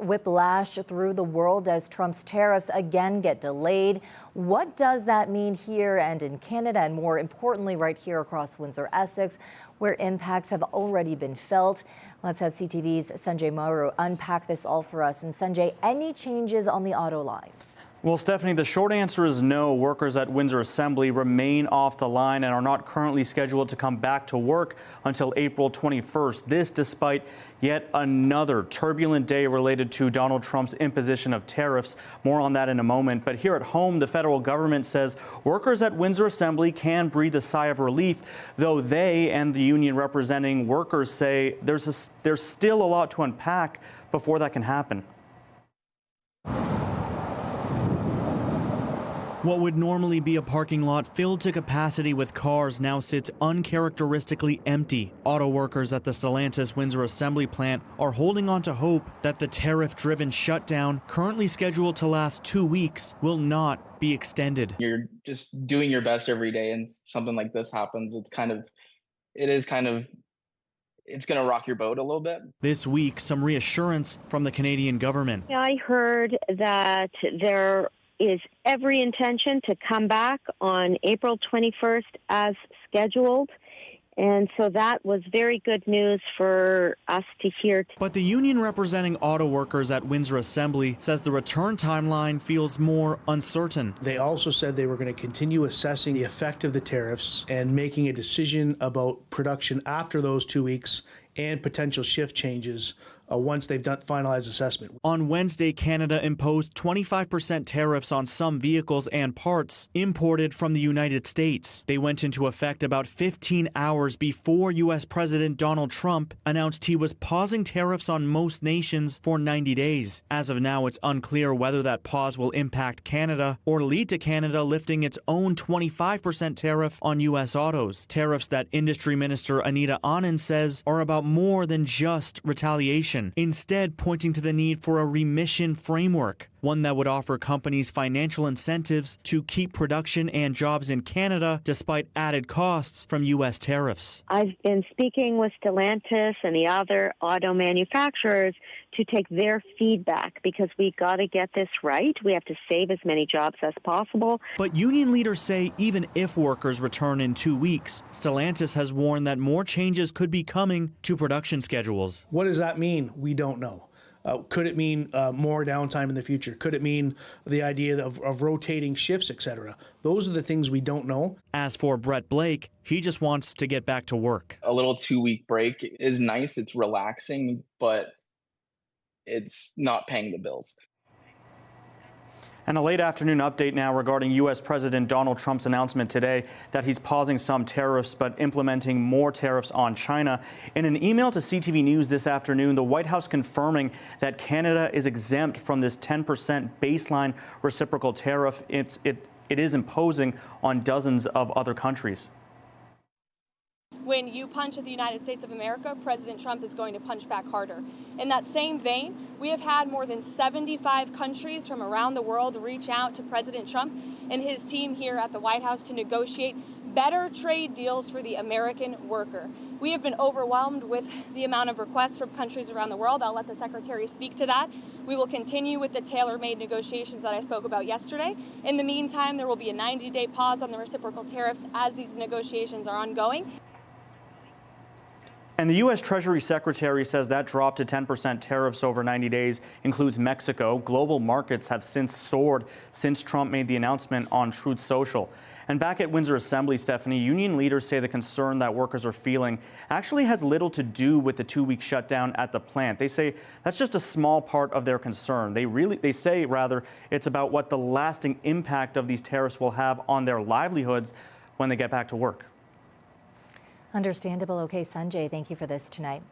whiplash through the world as Trump's tariffs again get delayed. What does that mean here and in Canada, and more importantly, right here across Windsor, Essex, where impacts have already been felt? Let's have CTV's Sanjay Maru unpack this all for us. And Sanjay, any changes on the auto lines? Well, Stephanie, the short answer is no. Workers at Windsor Assembly remain off the line and are not currently scheduled to come back to work until April 21st. This despite yet another turbulent day related to Donald Trump's imposition of tariffs. More on that in a moment. But here at home, the federal government says workers at Windsor Assembly can breathe a sigh of relief, though they and the union representing workers say there's still a lot to unpack before that can happen. What would normally be a parking lot filled to capacity with cars now sits uncharacteristically empty. Auto workers at the Stellantis Windsor Assembly Plant are holding on to hope that the tariff-driven shutdown, currently scheduled to last 2 weeks, will not be extended. You're just doing your best every day, and something like this happens. It's going to rock your boat a little bit. This week, some reassurance from the Canadian government. I heard that there is every intention to come back on April 21st as scheduled. And so that was very good news for us to hear. But the union representing auto workers at Windsor Assembly says the return timeline feels more uncertain. They also said they were going to continue assessing the effect of the tariffs and making a decision about production after those 2 weeks and potential shift changes once they've done finalized assessment. On Wednesday, Canada imposed 25% tariffs on some vehicles and parts imported from the United States. They went into effect about 15 hours before U.S. President Donald Trump announced he was pausing tariffs on most nations for 90 days. As of now, it's unclear whether that pause will impact Canada or lead to Canada lifting its own 25% tariff on U.S. autos. Tariffs that Industry Minister Anita Anand says are about more than just retaliation, instead pointing to the need for a remission framework, one that would offer companies financial incentives to keep production and jobs in Canada despite added costs from U.S. tariffs. I've been speaking with Stellantis and the other auto manufacturers to take their feedback, because we got to get this right. We have to save as many jobs as possible. But union leaders say even if workers return in 2 weeks, Stellantis has warned that more changes could be coming to production schedules. What does that mean? We don't know. Could it mean more downtime in the future? Could it mean the idea of rotating shifts, etc.? Those are the things we don't know. As for Brett Blake, he just wants to get back to work. A little 2-week break is nice. It's relaxing, but it's not paying the bills. And a late afternoon update now regarding U.S. President Donald Trump's announcement today that he's pausing some tariffs but implementing more tariffs on China. In an email to CTV News this afternoon, the White House confirming that Canada is exempt from this 10% baseline reciprocal tariff it is imposing on dozens of other countries. When you punch at the United States of America, President Trump is going to punch back harder. In that same vein, we have had more than 75 countries from around the world reach out to President Trump and his team here at the White House to negotiate better trade deals for the American worker. We have been overwhelmed with the amount of requests from countries around the world. I'll let the Secretary speak to that. We will continue with the tailor-made negotiations that I spoke about yesterday. In the meantime, there will be a 90-day pause on the reciprocal tariffs as these negotiations are ongoing. And the U.S. Treasury Secretary says that drop to 10% tariffs over 90 days includes Mexico. Global markets have since soared since Trump made the announcement on Truth Social. And back at Windsor Assembly, Stephanie, union leaders say the concern that workers are feeling actually has little to do with the 2-week shutdown at the plant. They say that's just a small part of their concern. They say it's about what the lasting impact of these tariffs will have on their livelihoods when they get back to work. Understandable. Okay, Sanjay, thank you for this tonight.